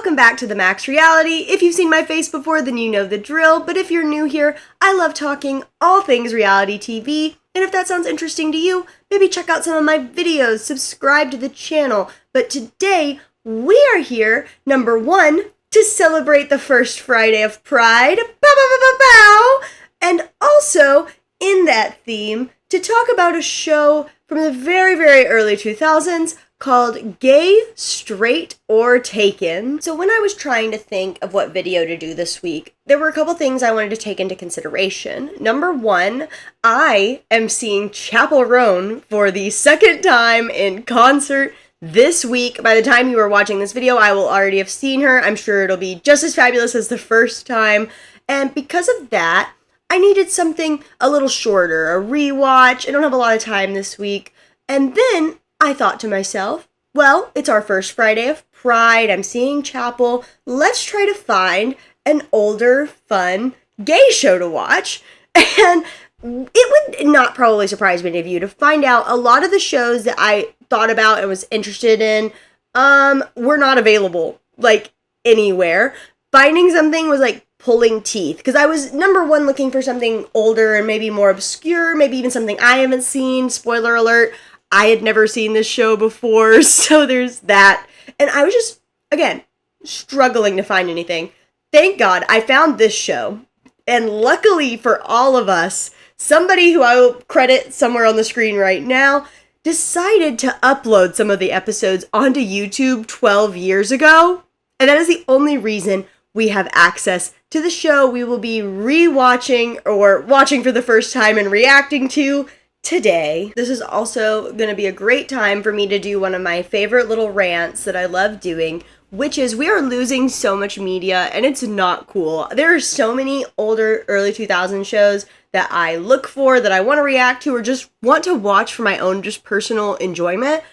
welcome back to The Max Reality. If you've seen my face before, then you know the drill, but if you're new here, I love talking all things reality TV, and if that sounds interesting to you, maybe check out some of my videos, subscribe to the channel. But today, we are here, number one, to celebrate the first Friday of Pride, bow, bow, bow, bow, bow, and also, in that theme, to talk about a show from the very, very early 2000s called Gay, Straight, or Taken. So when I was trying to think of what video to do this week, there were a couple things I wanted to take into consideration. Number one, I am seeing Chappell Roan for the second time in concert this week. By the time you are watching this video, I will already have seen her. I'm sure it'll be just as fabulous as the first time. And because of that, I needed something a little shorter, a rewatch. I don't have a lot of time this week. And then I thought to myself, well, it's our first Friday of Pride. I'm seeing Chappell. Let's try to find an older, fun, gay show to watch. And it would not probably surprise many of you to find out a lot of the shows that I thought about and was interested in were not available, like, anywhere. Finding something was like pulling teeth, because I was, number one, looking for something older and maybe more obscure, maybe even something I haven't seen. Spoiler alert, I had never seen this show before, so there's that. And I was just, again, struggling to find anything. Thank God I found this show. And luckily for all of us, somebody who I will credit somewhere on the screen right now decided to upload some of the episodes onto YouTube 12 years ago. And that is the only reason we have access to the show we will be rewatching or watching for the first time and reacting to today. This is also going to be a great time for me to do one of my favorite little rants that I love doing, which is we are losing so much media and it's not cool. There are so many older early 2000s shows that I look for, that I want to react to, or just want to watch for my own just personal enjoyment,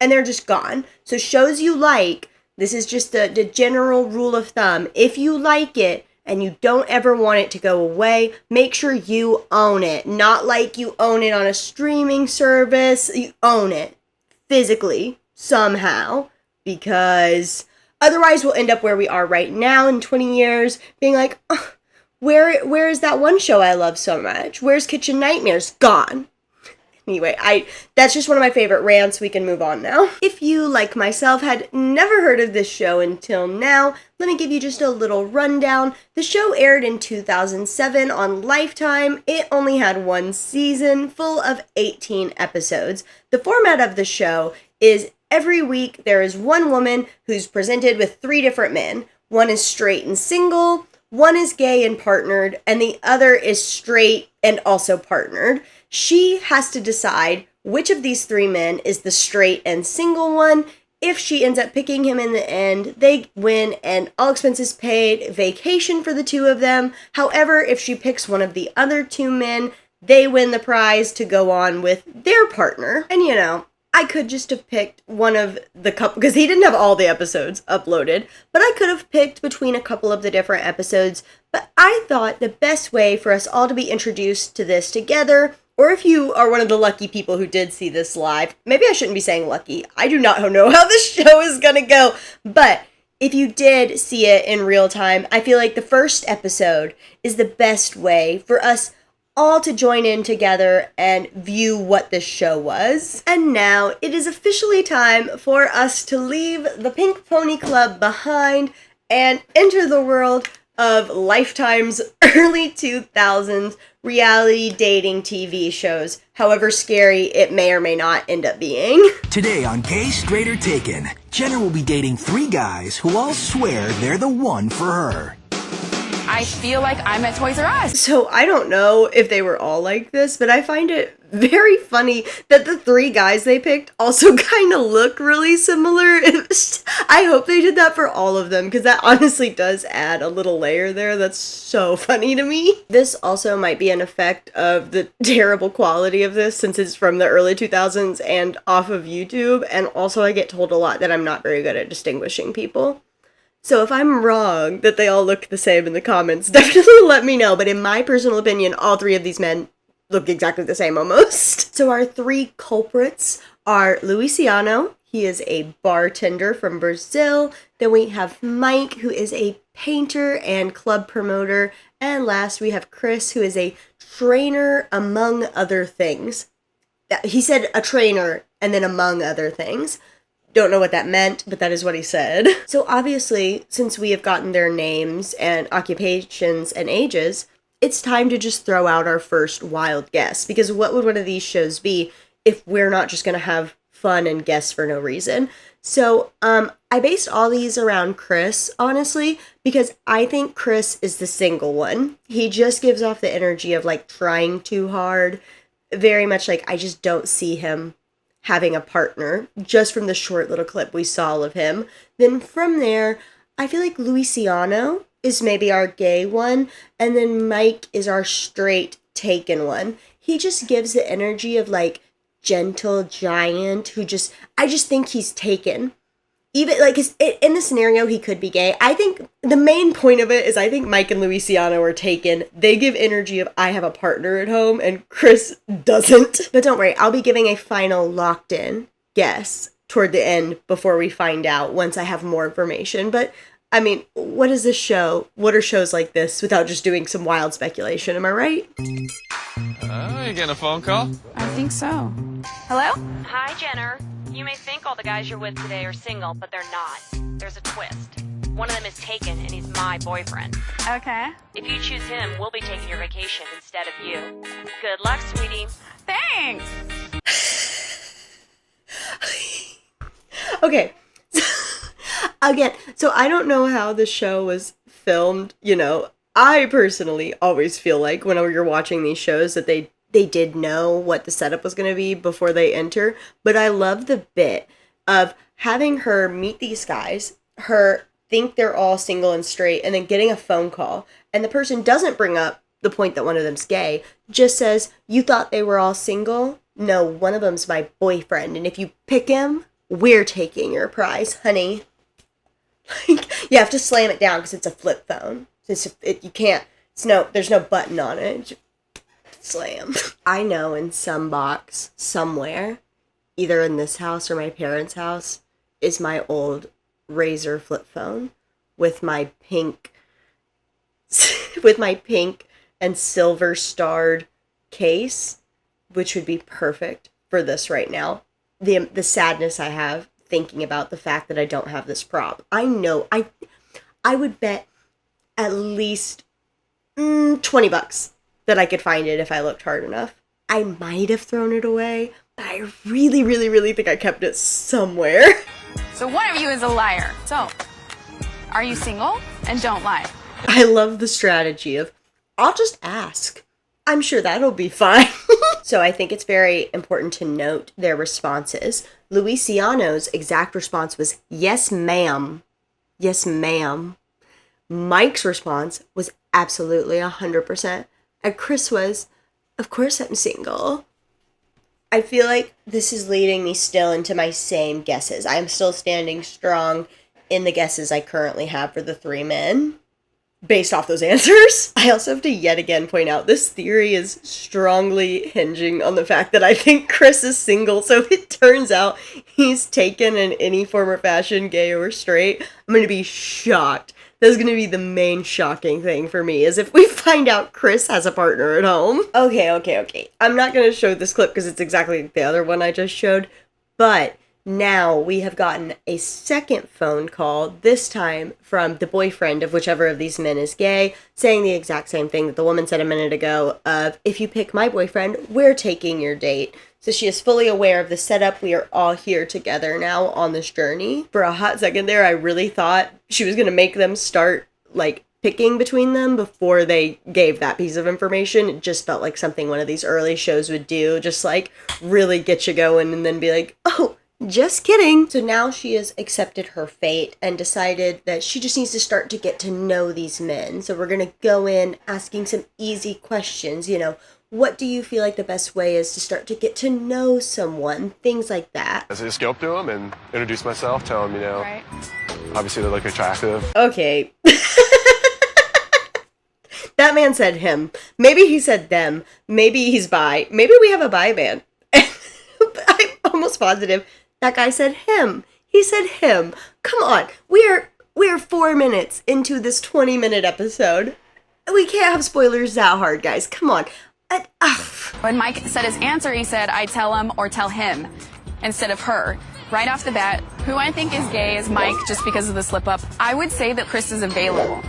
and they're just gone. So shows you like, this is just the general rule of thumb. If you like it and you don't ever want it to go away, make sure you own it. Not like you own it on a streaming service. You own it physically, somehow, because otherwise we'll end up where we are right now in 20 years, being like, oh, where is that one show I love so much? Where's Kitchen Nightmares? Gone. Anyway, that's just one of my favorite rants. We can move on now. If you, like myself, had never heard of this show until now, let me give you just a little rundown. The show aired in 2007 on Lifetime. It only had one season, full of 18 episodes. The format of the show is every week there is one woman who's presented with 3 different men. One is straight and single, one is gay and partnered, and the other is straight and also partnered. She has to decide which of these 3 men is the straight and single one. If she ends up picking him in the end, they win and all expenses paid, vacation for the 2 of them. However, if she picks one of the other 2 men, they win the prize to go on with their partner. And you know, I could just have picked one of the couple, because he didn't have all the episodes uploaded, but I could have picked between a couple of the different episodes. But I thought the best way for us all to be introduced to this together, or if you are one of the lucky people who did see this live, maybe I shouldn't be saying lucky. I do not know how this show is going to go. But if you did see it in real time, I feel like the first episode is the best way for us all to join in together and view what this show was. And now it is officially time for us to leave the Pink Pony Club behind and enter the world of Lifetime's early 2000s reality dating TV shows, however scary it may or may not end up being. Today on Gay, Straight, or Taken, Jenna will be dating 3 guys who all swear they're the one for her. I feel like I'm at Toys R Us. So I don't know if they were all like this, but I find it very funny that the 3 guys they picked also kind of look really similar. I hope they did that for all of them, because that honestly does add a little layer there that's so funny to me. This also might be an effect of the terrible quality of this, since it's from the early 2000s and off of YouTube, and also I get told a lot that I'm not very good at distinguishing people. So if I'm wrong that they all look the same in the comments, definitely let me know. But in my personal opinion, all 3 of these men look exactly the same almost. So our 3 culprits are Louis Ciano. He is a bartender from Brazil. Then we have Mike, who is a painter and club promoter. And last, we have Chris, who is a trainer, among other things. He said a trainer and then among other things. Don't know what that meant, but that is what he said. So obviously, since we have gotten their names and occupations and ages, it's time to just throw out our first wild guess. Because what would one of these shows be if we're not just going to have fun and guess for no reason? So I based all these around Chris, honestly, because I think Chris is the single one. He just gives off the energy of like trying too hard. Very much like I just don't see him having a partner, just from the short little clip we saw of him. Then from there, I feel like Luciano is maybe our gay one, and then Mike is our straight taken one. He just gives the energy of like gentle giant who just, I just think he's taken. Even like in the scenario, he could be gay. I think the main point of it is I think Mike and Luciano are taken. They give energy of I have a partner at home, and Chris doesn't. But don't worry, I'll be giving a final locked in guess toward the end before we find out once I have more information. But I mean, what is this show? What are shows like this without just doing some wild speculation? Am I right? You getting a phone call? I think so. Hello? Hi, Jenner. You may think all the guys you're with today are single, but they're not. There's a twist. One of them is taken, and he's my boyfriend. Okay. If you choose him, we'll be taking your vacation instead of you. Good luck, sweetie. Thanks. Okay. Again, so I don't know how the show was filmed. You know, I personally always feel like whenever you're watching these shows that they did know what the setup was going to be before they enter. But I love the bit of having her meet these guys, her think they're all single and straight, and then getting a phone call. And the person doesn't bring up the point that one of them's gay, just says, you thought they were all single? No, one of them's my boyfriend. And if you pick him, we're taking your prize, honey. Like, you have to slam it down because it's a flip phone. You can't, there's no button on it. Slam. I know in some box somewhere, either in this house or my parents' house, is my old Razr flip phone with my pink and silver starred case, which would be perfect for this right now. The sadness I have thinking about the fact that I don't have this prop. I know I would bet at least $20 that I could find it if I looked hard enough. I might have thrown it away, but I really, really, really think I kept it somewhere. So one of you is a liar. So, are you single? And don't lie. I love the strategy of, I'll just ask. I'm sure that'll be fine. So I think it's very important to note their responses. Luciano's exact response was, yes, ma'am. Yes, ma'am. Mike's response was absolutely 100%. And Chris was, of course I'm single. I feel like this is leading me still into my same guesses. I am still standing strong in the guesses I currently have for the three men based off those answers. I also have to yet again point out this theory is strongly hinging on the fact that I think Chris is single. So if it turns out he's taken in any form or fashion, gay or straight, I'm going to be shocked. That's going to be the main shocking thing for me, is if we find out Chris has a partner at home. Okay. I'm not going to show this clip because it's exactly like the other one I just showed. But now we have gotten a second phone call, this time from the boyfriend of whichever of these men is gay, saying the exact same thing that the woman said a minute ago of, if you pick my boyfriend, we're taking your date. So she is fully aware of the setup. We are all here together now on this journey. For a hot second there, I really thought she was going to make them start, like, picking between them before they gave that piece of information. It just felt like something one of these early shows would do. Just, like, really get you going and then be like, oh, just kidding. So now she has accepted her fate and decided that she just needs to start to get to know these men. So we're going to go in asking some easy questions, you know. What do you feel like the best way is to start to get to know someone? Things like that. So I just go up to him and introduce myself, tell him, Right. obviously they look attractive. Okay. That man said him. Maybe he said them. Maybe he's bi. Maybe we have a bi man. I'm almost positive That guy said him. He said him. Come on. We're 4 minutes into this 20-minute episode. We can't have spoilers that hard, guys. Come on. When Mike said his answer, he said, I tell him or tell him instead of her. Right off the bat, who I think is gay is Mike just because of the slip up. I would say that Chris is available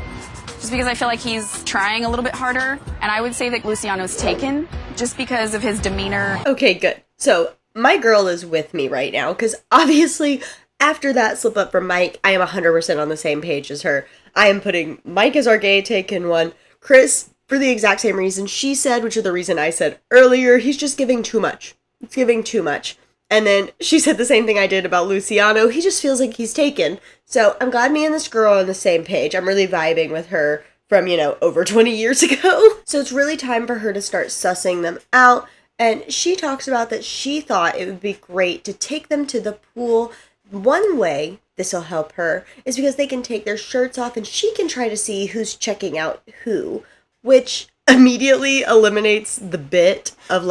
just because I feel like he's trying a little bit harder. And I would say that Luciano's taken just because of his demeanor. Okay, good. So my girl is with me right now because obviously after that slip up from Mike, I am 100% on the same page as her. I am putting Mike as our gay taken one. Chris, for the exact same reason she said, which is the reason I said earlier, he's just giving too much. It's giving too much. And then she said the same thing I did about Luciano. He just feels like he's taken. So I'm glad me and this girl are on the same page. I'm really vibing with her from, over 20 years ago. So it's really time for her to start sussing them out. And she talks about that she thought it would be great to take them to the pool. One way this will help her is because they can take their shirts off and she can try to see who's checking out who, which immediately eliminates the bit of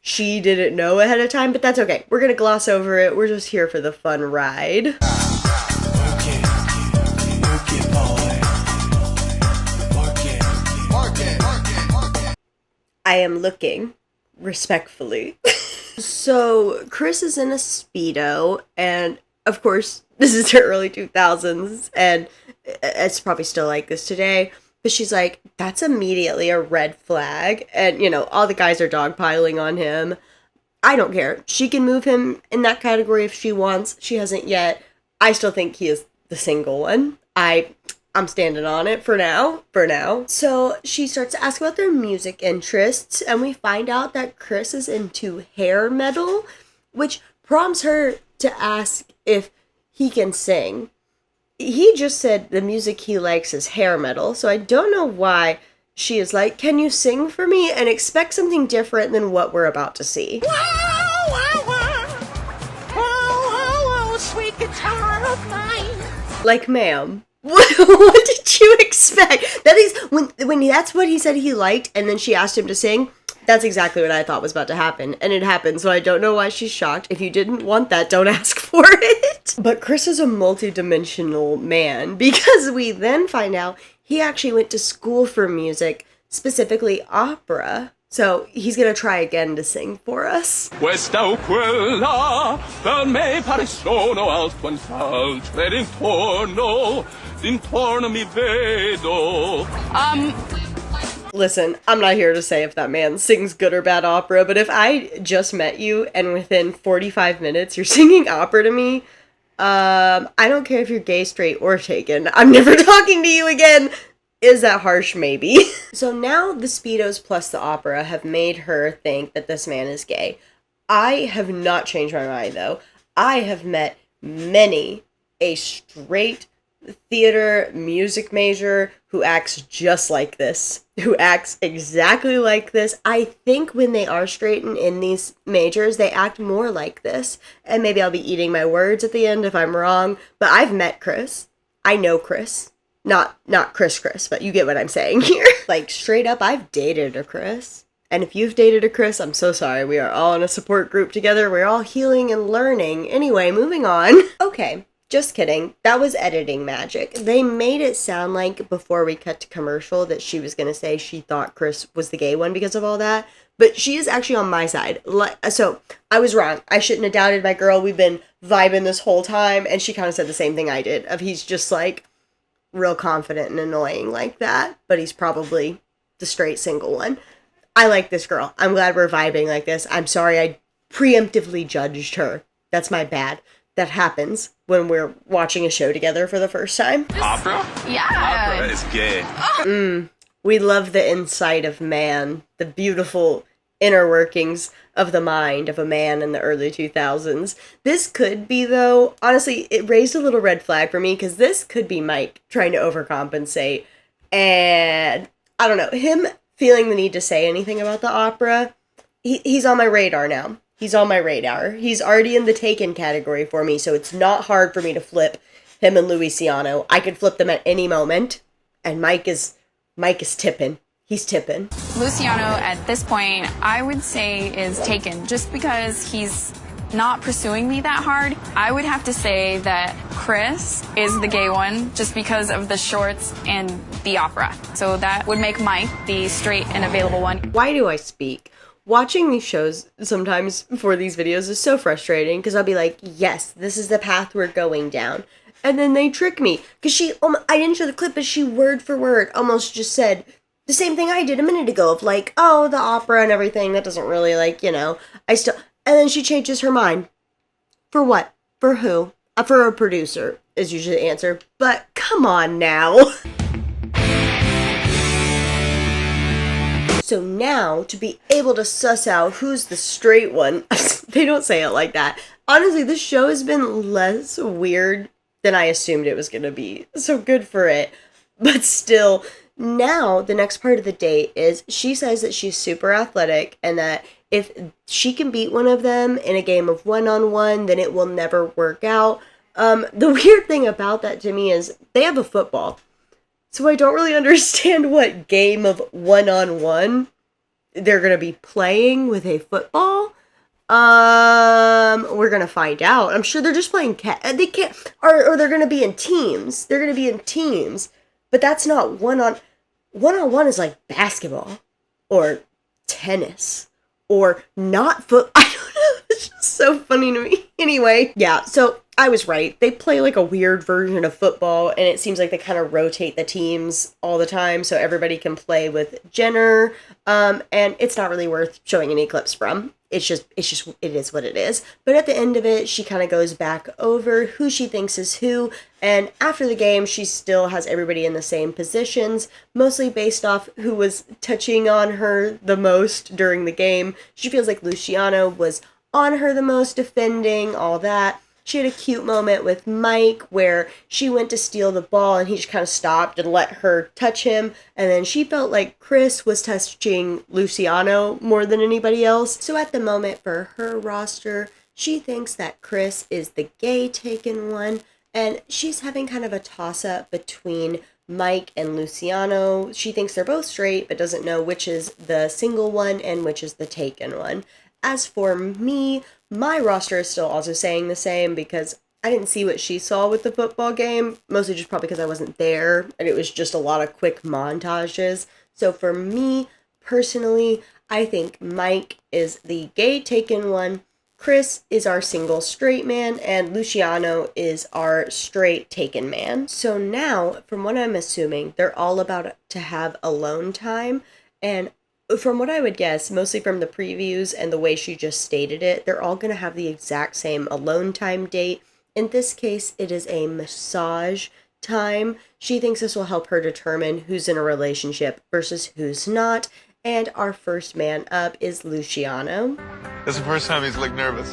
she didn't know ahead of time, but that's okay. We're going to gloss over it. We're just here for the fun ride. I am looking respectfully. So Chris is in a Speedo, and of course, this is the early 2000s, and it's probably still like this today. But she's like, that's immediately a red flag. And, all the guys are dogpiling on him. I don't care. She can move him in that category if she wants. She hasn't yet. I still think he is the single one. I'm standing on it for now. So she starts to ask about their music interests. And we find out that Chris is into hair metal, which prompts her to ask if he can sing. He just said the music he likes is hair metal, so I don't know why she is like, can you sing for me? And expect something different than what we're about to see. Sweet guitar of mine. Like, ma'am, what did you expect? That is, when that's what he said he liked, and then she asked him to sing, that's exactly what I thought was about to happen, and it happened, so I don't know why she's shocked. If you didn't want that, don't ask for it. But Chris is a multi-dimensional man, because we then find out he actually went to school for music, specifically opera. So he's gonna try again to sing for us. Questa o quella per me pare sono alto in salto ed intorno mi vedo. Listen, I'm not here to say if that man sings good or bad opera, but if I just met you and within 45 minutes you're singing opera to me, I don't care if you're gay, straight, or taken. I'm never talking to you again. Is that harsh? Maybe. So now the Speedos plus the opera have made her think that this man is gay. I have not changed my mind, though. I have met many a straight theater music major who acts just like this, who acts exactly like this. I think when they are straight and in these majors, they act more like this. And maybe I'll be eating my words at the end if I'm wrong, but I've met Chris. I know Chris. Not Chris, but you get what I'm saying here. Like, straight up, I've dated a Chris. And if you've dated a Chris, I'm so sorry. We are all in a support group together. We're all healing and learning. Anyway, moving on. Okay. Just kidding. That was editing magic. They made it sound like before we cut to commercial that she was going to say she thought Chris was the gay one because of all that. But she is actually on my side. So I was wrong. I shouldn't have doubted my girl. We've been vibing this whole time. And she kind of said the same thing I did. Of he's just like real confident and annoying like that. But he's probably the straight single one. I like this girl. I'm glad we're vibing like this. I'm sorry I preemptively judged her. That's my bad. That happens when we're watching a show together for the first time. Opera? Yeah. Opera is gay. We love the insight of man, the beautiful inner workings of the mind of a man in the early 2000s. This could be, though, honestly, it raised a little red flag for me because this could be Mike trying to overcompensate. And I don't know, him feeling the need to say anything about the opera, he's on my radar now. He's on my radar. He's already in the taken category for me, so it's not hard for me to flip him and Luciano. I could flip them at any moment, and Mike is tipping. He's tipping. Luciano, at this point, I would say is taken just because he's not pursuing me that hard, I would have to say that Chris is the gay one just because of the shorts and the opera. So that would make Mike the straight and available one. Why do I speak? Watching these shows sometimes for these videos is so frustrating because I'll be like, yes, this is the path we're going down. And then they trick me because I didn't show the clip, but she word for word almost just said the same thing I did a minute ago of like, oh, the opera and everything, that doesn't really and then she changes her mind. For what? For who? For a producer is usually the answer, but come on now. So now, to be able to suss out who's the straight one, they don't say it like that. Honestly, this show has been less weird than I assumed it was going to be. So good for it. But still, now the next part of the date is she says that she's super athletic and that if she can beat one of them in a game of one-on-one, then it will never work out. The weird thing about that to me is they have a football. So I don't really understand what game of one-on-one they're going to be playing with a football. We're going to find out. I'm sure they're just playing they can't, or they're going to be in teams. They're going to be in teams. But that's not one-on-one is like basketball or tennis or not I don't know. It's just so funny to me. Anyway, yeah, so I was right. They play like a weird version of football, and it seems like they kind of rotate the teams all the time so everybody can play with Jenner. And it's not really worth showing any clips from. It is what it is. But at the end of it, she kind of goes back over who she thinks is who. And after the game, she still has everybody in the same positions, mostly based off who was touching on her the most during the game. She feels like Luciano was on her the most, defending, all that. She had a cute moment with Mike where she went to steal the ball and he just kind of stopped and let her touch him. And then she felt like Chris was touching Luciano more than anybody else. So at the moment for her roster, she thinks that Chris is the gay taken one. And she's having kind of a toss-up between Mike and Luciano. She thinks they're both straight, but doesn't know which is the single one and which is the taken one. As for me, my roster is still also saying the same because I didn't see what she saw with the football game, mostly just probably because I wasn't there and it was just a lot of quick montages. So for me, personally, I think Mike is the gay taken one, Chris is our single straight man, and Luciano is our straight taken man. So now, from what I'm assuming, they're all about to have alone time, and from what I would guess, mostly from the previews and the way she just stated it, they're all going to have the exact same alone time date. In this case, it is a massage time. She thinks this will help her determine who's in a relationship versus who's not. And our first man up is Luciano. That's the first time he's looked nervous.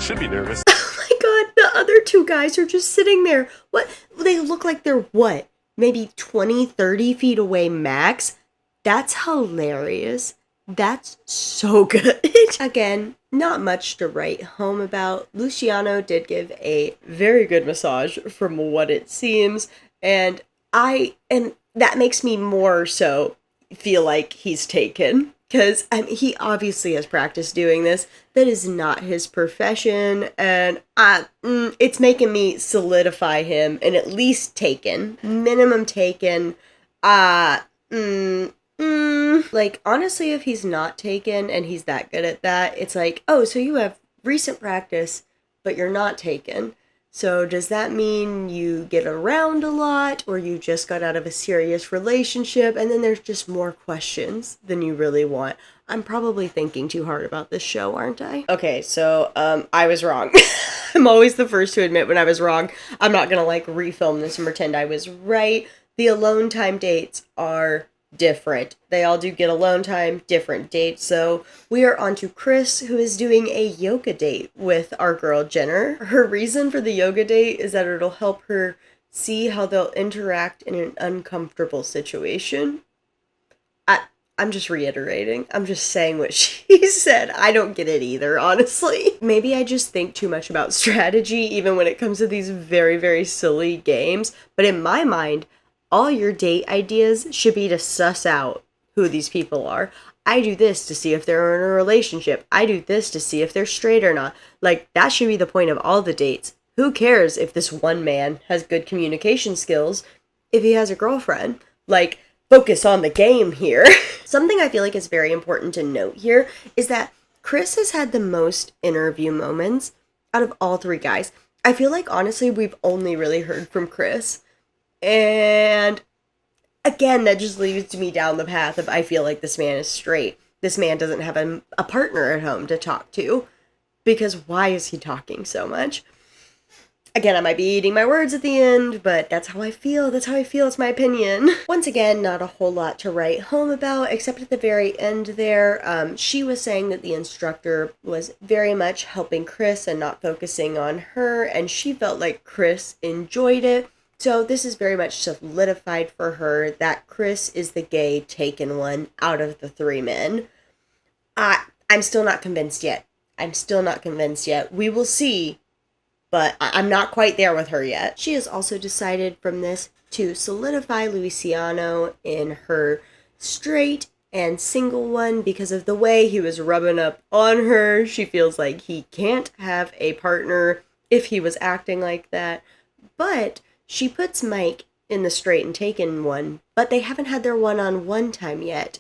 Should be nervous. Oh my god, the other two guys are just sitting there. What? They look like they're what? Maybe 20, 30 feet away max? That's hilarious. That's so good. Again, not much to write home about. Luciano did give a very good massage from what it seems, and that makes me more so feel like he's taken, because he obviously has practiced doing this. That is not his profession, and it's making me solidify him and at least taken, minimum taken. Like, honestly, if he's not taken and he's that good at that, it's like, oh, so you have recent practice, but you're not taken. So does that mean you get around a lot, or you just got out of a serious relationship, and then there's just more questions than you really want? I'm probably thinking too hard about this show, aren't I? Okay, so, I was wrong. I'm always the first to admit when I was wrong. I'm not gonna, refilm this and pretend I was right. The alone time dates are different. They all do get alone time, different dates. So we are on to Chris, who is doing a yoga date with our girl Jenner. Her reason for the yoga date is that it'll help her see how they'll interact in an uncomfortable situation. I'm just reiterating. I'm just saying what she said. I don't get it either, honestly. Maybe I just think too much about strategy, even when it comes to these very, very silly games. But in my mind, all your date ideas should be to suss out who these people are. I do this to see if they're in a relationship. I do this to see if they're straight or not. Like, that should be the point of all the dates. Who cares if this one man has good communication skills if he has a girlfriend? Like, focus on the game here. Something I feel like is very important to note here is that Chris has had the most interview moments out of all three guys. I feel like, honestly, we've only really heard from Chris. And again, that just leads me down the path of I feel like this man is straight. This man doesn't have a partner at home to talk to. Because why is he talking so much? Again, I might be eating my words at the end, but that's how I feel. That's how I feel. It's my opinion. Once again, not a whole lot to write home about, except at the very end there. She was saying that the instructor was very much helping Chris and not focusing on her, and she felt like Chris enjoyed it. So this is very much solidified for her that Chris is the gay taken one out of the three men. I'm still not convinced yet. We will see. But I'm not quite there with her yet. She has also decided from this to solidify Luciano in her straight and single one because of the way he was rubbing up on her. She feels like he can't have a partner if he was acting like that. But she puts Mike in the straight and taken one, but they haven't had their one-on-one time yet.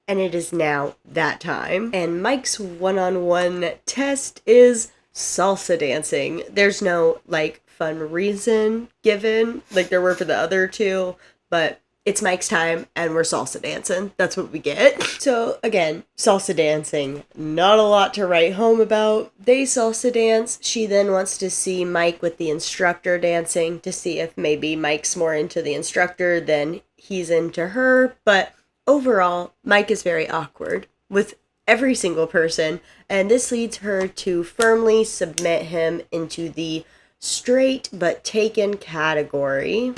And it is now that time. And Mike's one-on-one test is salsa dancing. There's no, like, fun reason given, like there were for the other two, but it's Mike's time, and we're salsa dancing. That's what we get. So, again, salsa dancing. Not a lot to write home about. They salsa dance. She then wants to see Mike with the instructor dancing to see if maybe Mike's more into the instructor than he's into her, but overall, Mike is very awkward with every single person, and this leads her to firmly submit him into the straight but taken category.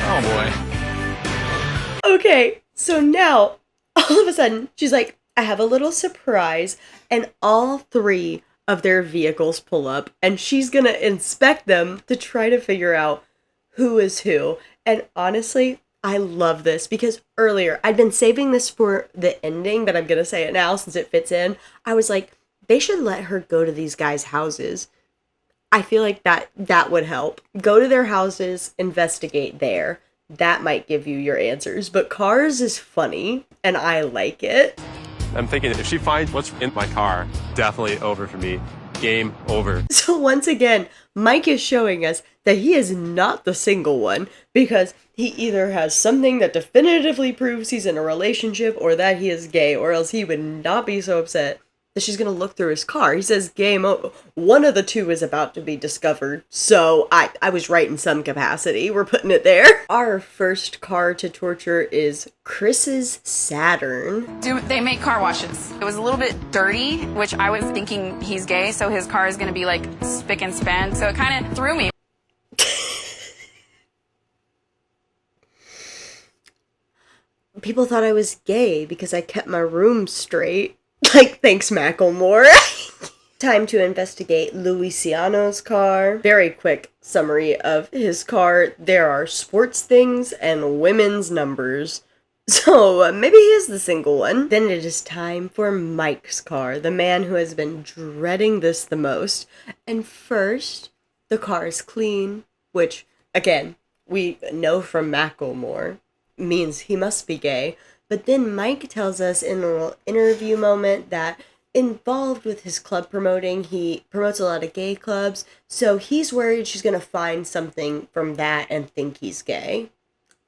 Oh boy. Okay, so now, all of a sudden, she's like, I have a little surprise, and all three of their vehicles pull up, and she's gonna inspect them to try to figure out who is who. And honestly, I love this because earlier, I'd been saving this for the ending, but I'm going to say it now since it fits in. I was like, they should let her go to these guys' houses. I feel like that would help. Go to their houses, investigate there. That might give you your answers. But Cars is funny, and I like it. I'm thinking if she finds what's in my car, definitely over for me. Game over. So once again, Mike is showing us that he is not the single one because he either has something that definitively proves he's in a relationship or that he is gay, or else he would not be so upset that she's going to look through his car. He says game over. One of the two is about to be discovered, so I was right in some capacity. We're putting it there. Our first car to torture is Chris's Saturn. They make car washes. It was a little bit dirty, which I was thinking he's gay, so his car is going to be like spick and span. So it kind of threw me. People thought I was gay because I kept my room straight. Like, thanks, Macklemore. Time to investigate Luciano's car. Very quick summary of his car. There are sports things and women's numbers. So, maybe he is the single one. Then it is time for Mike's car, the man who has been dreading this the most. And first, the car is clean, which, again, we know from Macklemore means he must be gay. But then Mike tells us in a little interview moment that involved with his club promoting, he promotes a lot of gay clubs, so he's worried she's going to find something from that and think he's gay.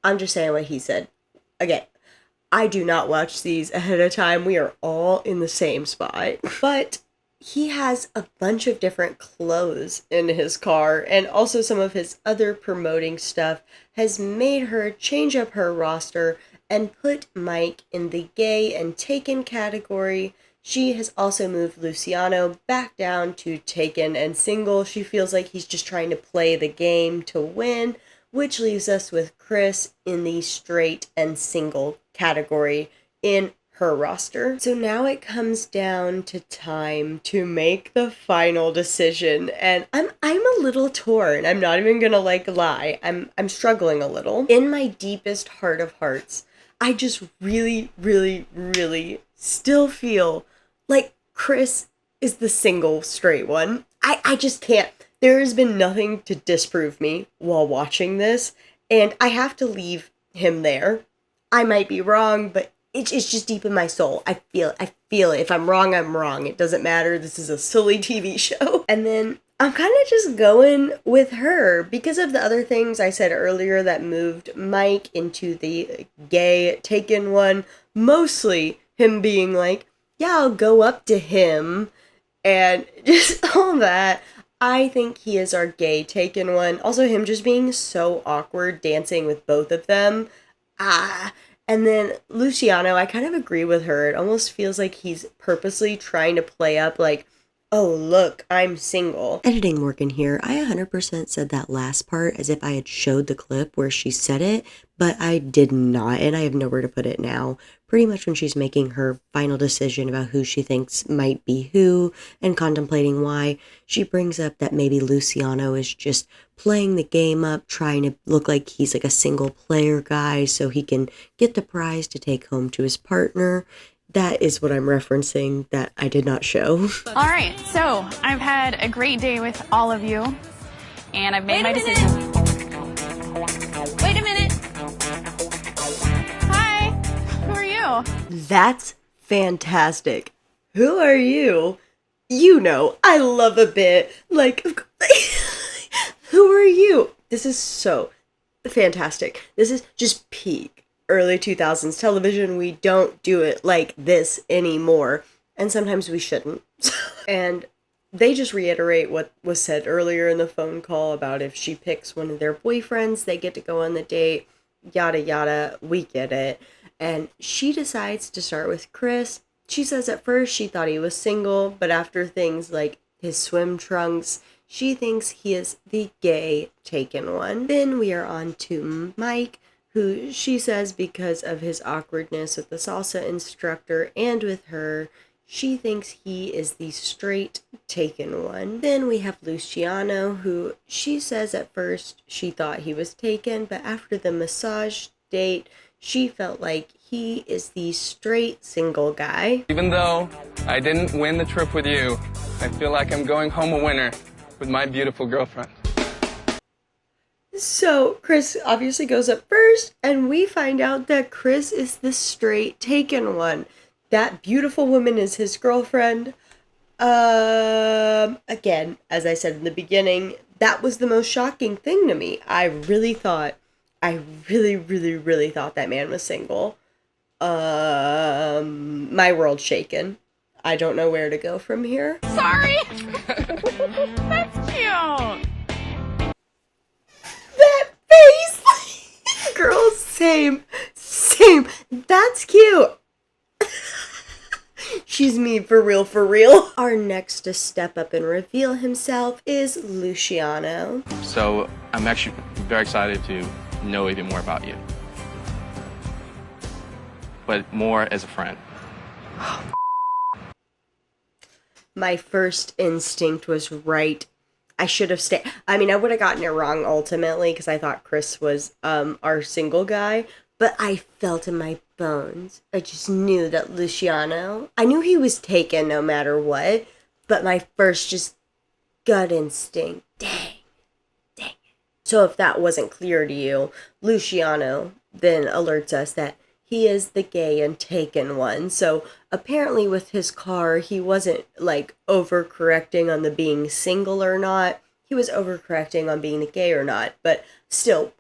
I'm just saying what he said. Again, I do not watch these ahead of time. We are all in the same spot. But he has a bunch of different clothes in his car, and also some of his other promoting stuff has made her change up her roster and put Mike in the gay and taken category. She has also moved Luciano back down to taken and single. She feels like he's just trying to play the game to win, which leaves us with Chris in the straight and single category in her roster. So now it comes down to time to make the final decision, and I'm a little torn. I'm not even gonna lie. I'm struggling a little. In my deepest heart of hearts, I just really, really, really still feel like Chris is the single straight one. I just can't. There has been nothing to disprove me while watching this, and I have to leave him there. I might be wrong, but it's just deep in my soul. I feel it. If I'm wrong, I'm wrong. It doesn't matter. This is a silly TV show. And then I'm kind of just going with her because of the other things I said earlier that moved Mike into the gay Taken one. Mostly him being like, yeah, I'll go up to him and just all that. I think he is our gay Taken one. Also him just being so awkward dancing with both of them. And then Luciano, I kind of agree with her. It almost feels like he's purposely trying to play up like, oh, look, I'm single. Editing Morgan here. I 100% said that last part as if I had showed the clip where she said it, but I did not, and I have nowhere to put it now. Pretty much when she's making her final decision about who she thinks might be who and contemplating why, she brings up that maybe Luciano is just playing the game up, trying to look like he's like a single player guy so he can get the prize to take home to his partner. That is what I'm referencing that I did not show. All right, so I've had a great day with all of you, and I've made my decision. Wait a minute. Hi, who are you? That's fantastic. Who are you? You know, I love a bit. Like, who are you? This is so fantastic. This is just peak early 2000s television. We don't do it like this anymore, and sometimes we shouldn't. And they just reiterate what was said earlier in the phone call about if she picks one of their boyfriends, they get to go on the date, yada yada. We get it. And she decides to start with Chris. She says at first she thought he was single, but after things like his swim trunks, she thinks he is the gay Taken one. Then we are on to Mike, who she says because of his awkwardness with the salsa instructor and with her, she thinks he is the straight Taken one. Then we have Luciano, who she says at first she thought he was taken, but after the massage date, she felt like he is the straight single guy. Even though I didn't win the trip with you, I feel like I'm going home a winner with my beautiful girlfriend. So Chris obviously goes up first, and we find out that Chris is the straight Taken one. That beautiful woman is his girlfriend. Again, as I said in the beginning, that was the most shocking thing to me. I really, really thought that man was single. My world's shaken. I don't know where to go from here. Sorry. That's cute. That face! Girl, same. That's cute. She's me for real. Our next to step up and reveal himself is Luciano. So I'm actually very excited to know even more about you. But more as a friend. My first instinct was right. I should have stayed. I mean, I would have gotten it wrong ultimately because I thought Chris was our single guy. But I felt in my bones. I just knew that Luciano, I knew he was taken no matter what. But my first just gut instinct, dang. So if that wasn't clear to you, Luciano then alerts us that he is the gay and Taken one. So apparently with his car, he wasn't like overcorrecting on the being single or not. He was overcorrecting on being the gay or not. But still,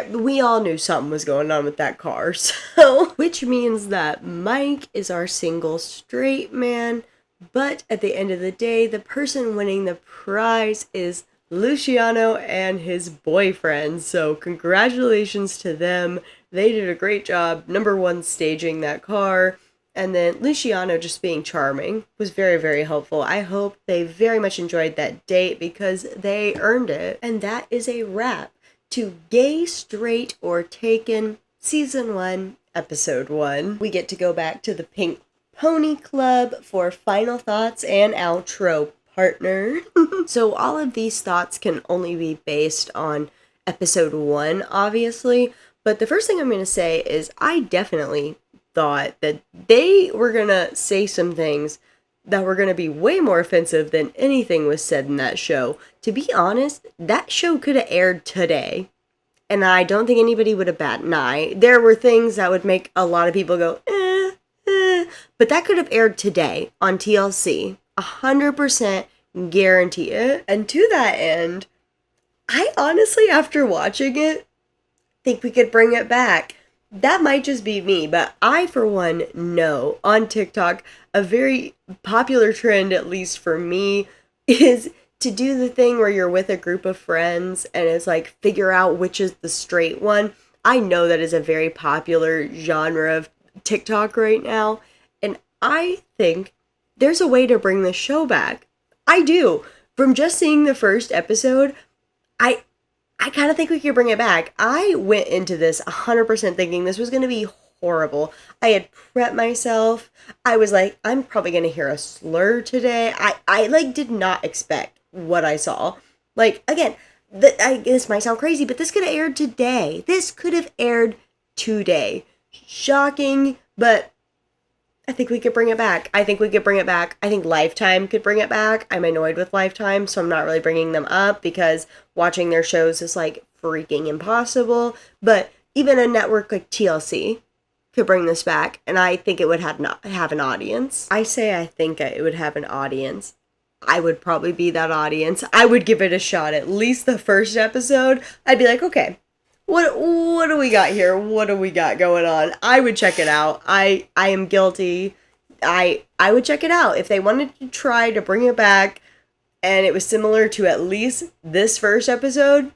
we all knew something was going on with that car. So, which means that Mike is our single straight man. But at the end of the day, the person winning the prize is Luciano and his boyfriend. So congratulations to them. They did a great job, number one, staging that car. And then Luciano just being charming was very, very helpful. I hope they very much enjoyed that date because they earned it. And that is a wrap to Gay, Straight, or Taken Season 1, episode 1. We get to go back to the Pink Pony Club for final thoughts and outro, partner. So all of these thoughts can only be based on episode 1, obviously. But the first thing I'm going to say is I definitely thought that they were going to say some things that were going to be way more offensive than anything was said in that show. To be honest, that show could have aired today, and I don't think anybody would have batted an eye. There were things that would make a lot of people go, but that could have aired today on TLC. 100% guarantee it. And to that end, I honestly, after watching it, think we could bring it back. That might just be me, but I, for one, know on TikTok, a very popular trend, at least for me, is to do the thing where you're with a group of friends and it's like, figure out which is the straight one. I know that is a very popular genre of TikTok right now, and I think there's a way to bring the show back. I do. From just seeing the first episode, I kind of think we could bring it back. I went into this 100% thinking this was going to be horrible. I had prepped myself. I was like, I'm probably going to hear a slur today. I like did not expect what I saw. Like, again, this might sound crazy, but this could have aired today. This could have aired today. Shocking, but I think we could bring it back. I think Lifetime could bring it back. I'm annoyed with Lifetime, so I'm not really bringing them up because watching their shows is like freaking impossible. But even a network like TLC could bring this back, and I think it would have an audience. I say I think it would have an audience. I would probably be that audience. I would give it a shot, at least the first episode. I'd be like, okay, what do we got here? What do we got going on? I would check it out. I am guilty. I would check it out. If they wanted to try to bring it back and it was similar to at least this first episode,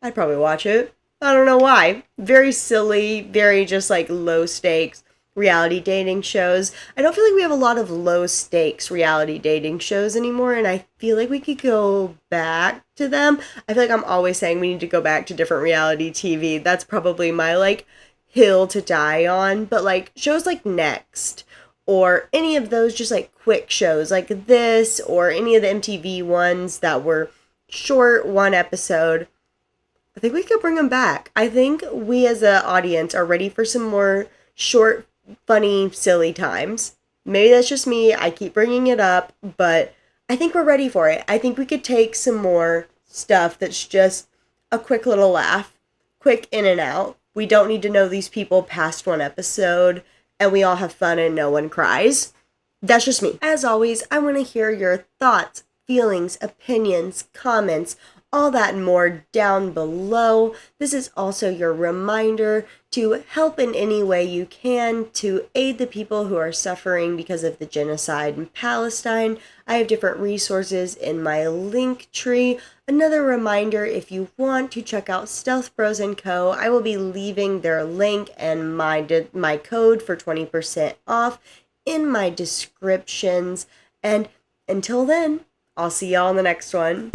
I'd probably watch it. I don't know why. Very silly, very just like low stakes reality dating shows. I don't feel like we have a lot of low stakes reality dating shows anymore, and I feel like we could go back to them. I feel like I'm always saying we need to go back to different reality TV. That's probably my like hill to die on, but like shows like Next or any of those just like quick shows like this or any of the MTV ones that were short, one episode, I think we could bring them back. I think we as an audience are ready for some more short, funny, silly times. Maybe that's just me. I keep bringing it up, but I think we're ready for it. I think we could take some more stuff that's just a quick little laugh, quick in and out. We don't need to know these people past one episode, and we all have fun and no one cries. That's just me. As always, I want to hear your thoughts, feelings, opinions, comments, all that and more down below. This is also your reminder to help in any way you can to aid the people who are suffering because of the genocide in Palestine. I have different resources in my link tree. Another reminder, if you want to check out Stealth Bros & Co., I will be leaving their link and my code for 20% off in my descriptions. And until then, I'll see y'all in the next one.